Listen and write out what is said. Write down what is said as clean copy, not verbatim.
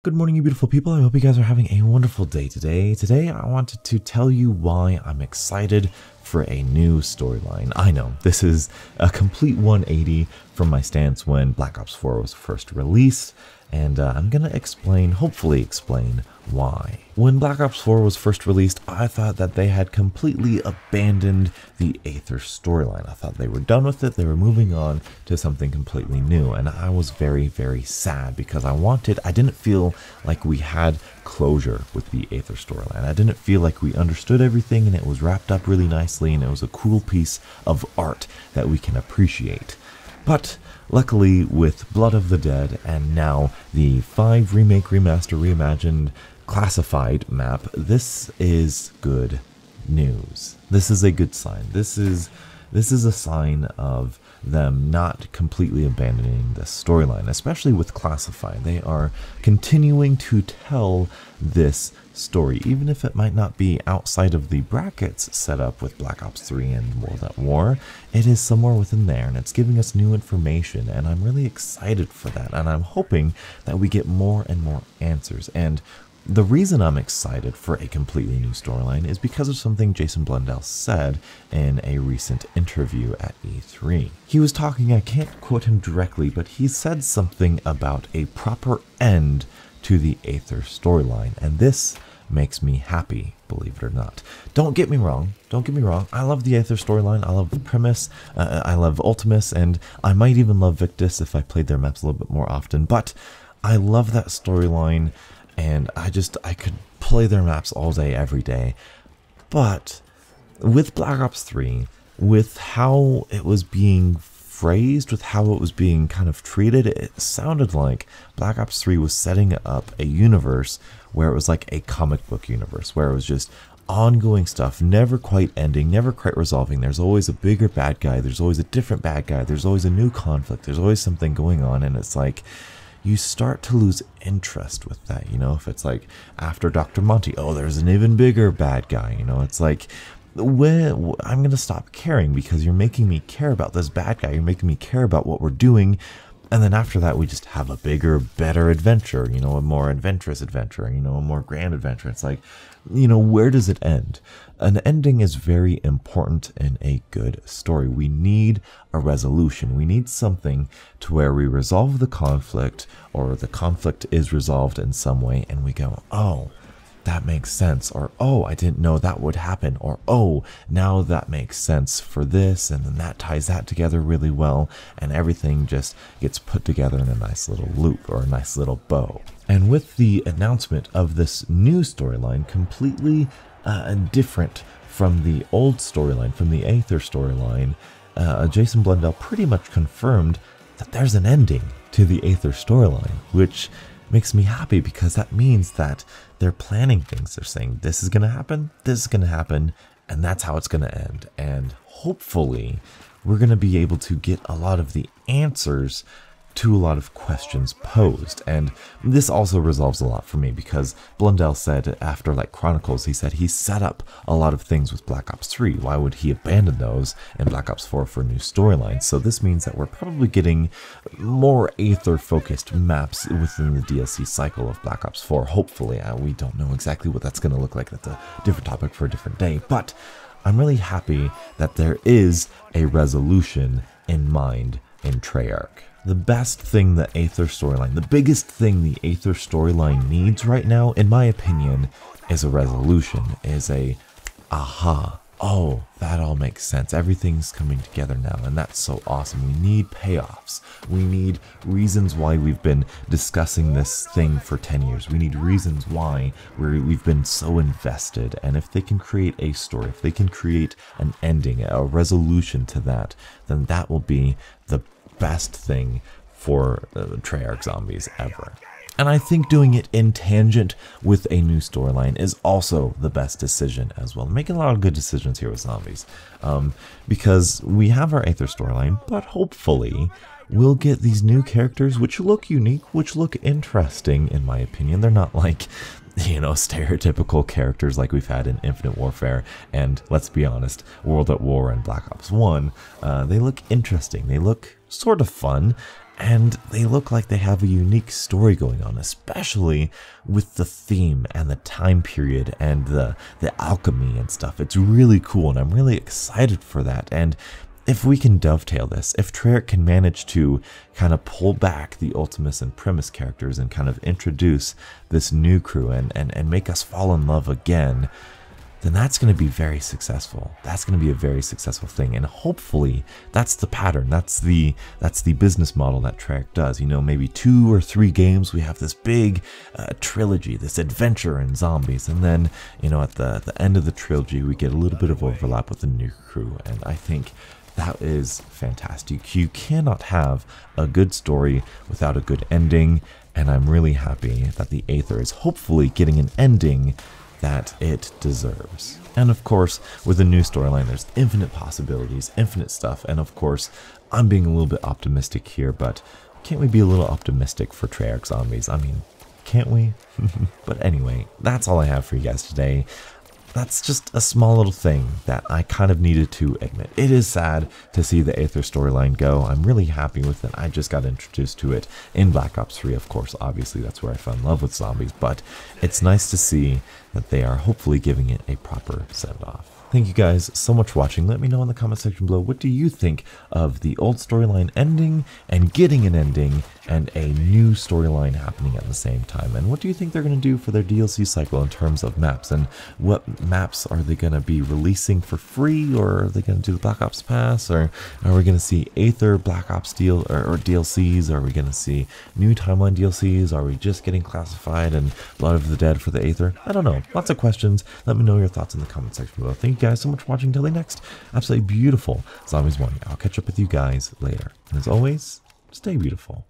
Good morning, you beautiful people. I hope you guys are having a wonderful day today. Today, I wanted to tell you why I'm excited for a new storyline. I know, this is a complete 180 from my stance when Black Ops 4 was first released, and I'm gonna hopefully explain why. When Black Ops 4 was first released, I thought that they had completely abandoned the Aether storyline. I thought they were done with it, they were moving on to something completely new, and I was very, very sad because I didn't feel like we had closure with the Aether storyline. I didn't feel like we understood everything and it was wrapped up really nicely and it was a cool piece of art that we can appreciate. But luckily, with Blood of the Dead and now the 5 Remake, Remaster, Reimagined, Classified map, this is good news. This is a good sign. This is a sign of them not completely abandoning the storyline, especially with Classified. They are continuing to tell this story, even if it might not be outside of the brackets set up with Black Ops 3 and World at War. It is somewhere within there, and it's giving us new information, and I'm really excited for that, and I'm hoping that we get more and more answers. And the reason I'm excited for a completely new storyline is because of something Jason Blundell said in a recent interview at E3. He was talking, I can't quote him directly, but he said something about a proper end to the Aether storyline, and this makes me happy, believe it or not. Don't get me wrong, I love the Aether storyline, I love the premise, I love Ultimus, and I might even love Victus if I played their maps a little bit more often, but I love that storyline, and I could play their maps all day, every day. But with Black Ops 3, with how it was being phrased, with how it was being kind of treated, it sounded like Black Ops 3 was setting up a universe where it was like a comic book universe, where it was just ongoing stuff, never quite ending, never quite resolving. There's always a bigger bad guy, there's always a different bad guy, there's always a new conflict, there's always something going on, and it's like, you start to lose interest with that, you know, if it's like after Dr. Monty, oh, there's an even bigger bad guy, you know, it's like, I'm going to stop caring because you're making me care about this bad guy, you're making me care about what we're doing, and then after that we just have a bigger, better adventure, you know, a more adventurous adventure, you know, a more grand adventure. It's like, you know, where does it end? An ending is very important in a good story. We need a resolution. We need something to where we resolve the conflict, or the conflict is resolved in some way, and we go, oh, that makes sense, or oh, I didn't know that would happen, or oh, now that makes sense for this, and then that ties that together really well, and everything just gets put together in a nice little loop, or a nice little bow. And with the announcement of this new storyline, completely different from the old storyline, from the Aether storyline, Jason Blundell pretty much confirmed that there's an ending to the Aether storyline, which makes me happy because that means that they're planning things. They're saying this is going to happen, and that's how it's going to end. And hopefully we're going to be able to get a lot of the answers to a lot of questions posed. And this also resolves a lot for me because Blundell said after like Chronicles, he said he set up a lot of things with Black Ops 3. Why would he abandon those in Black Ops 4 for a new storyline? So this means that we're probably getting more Aether focused maps within the DLC cycle of Black Ops 4. Hopefully, we don't know exactly what that's going to look like. That's a different topic for a different day, but I'm really happy that there is a resolution in mind in Treyarch. The best thing the Aether storyline, the biggest thing the Aether storyline needs right now, in my opinion, is a resolution, is a aha, oh, that all makes sense, everything's coming together now, and that's so awesome. We need payoffs, we need reasons why we've been discussing this thing for 10 years, we need reasons why we've been so invested, and if they can create a story, if they can create an ending, a resolution to that, then that will be the best thing for Treyarch Zombies ever. And I think doing it in tangent with a new storyline is also the best decision as well. I'm making a lot of good decisions here with Zombies, because we have our Aether storyline, but hopefully we'll get these new characters which look unique, which look interesting in my opinion. They're not like, you know, stereotypical characters like we've had in Infinite Warfare and, let's be honest, World at War and Black Ops 1. They look interesting, they look sort of fun, and they look like they have a unique story going on, especially with the theme and the time period and the alchemy and stuff. It's really cool, and I'm really excited for that. And if we can dovetail this, if Treyarch can manage to kind of pull back the Ultimus and Primus characters and kind of introduce this new crew and make us fall in love again, then that's going to be very successful. That's going to be a very successful thing, and hopefully that's the pattern. That's the business model that Treyarch does. You know, maybe 2 or 3 games, we have this big trilogy, this adventure in zombies, and then, you know, at the end of the trilogy, we get a little bit of overlap with the new crew, and I think that is fantastic. You cannot have a good story without a good ending, and I'm really happy that the Aether is hopefully getting an ending that it deserves. And of course, with a new storyline, there's infinite possibilities, infinite stuff, and of course, I'm being a little bit optimistic here, but can't we be a little optimistic for Treyarch Zombies? I mean, can't we? But anyway, that's all I have for you guys today. That's just a small little thing that I kind of needed to admit. It is sad to see the Aether storyline go. I'm really happy with it. I just got introduced to it in Black Ops 3, of course. Obviously, that's where I fell in love with zombies, but it's nice to see that they are hopefully giving it a proper send-off. Thank you guys so much for watching. Let me know in the comment section below, what do you think of the old storyline ending and getting an ending and a new storyline happening at the same time? And what do you think they're going to do for their DLC cycle in terms of maps? And what maps are they going to be releasing for free? Or are they going to do the Black Ops Pass? Or are we going to see Aether Black Ops or DLCs? Are we going to see new timeline DLCs? Are we just getting classified and Blood of the Dead for the Aether? I don't know. Lots of questions. Let me know your thoughts in the comment section below. Thank you guys so much for watching. Till the next absolutely beautiful Zombies morning. I'll catch up with you guys later. And as always, stay beautiful.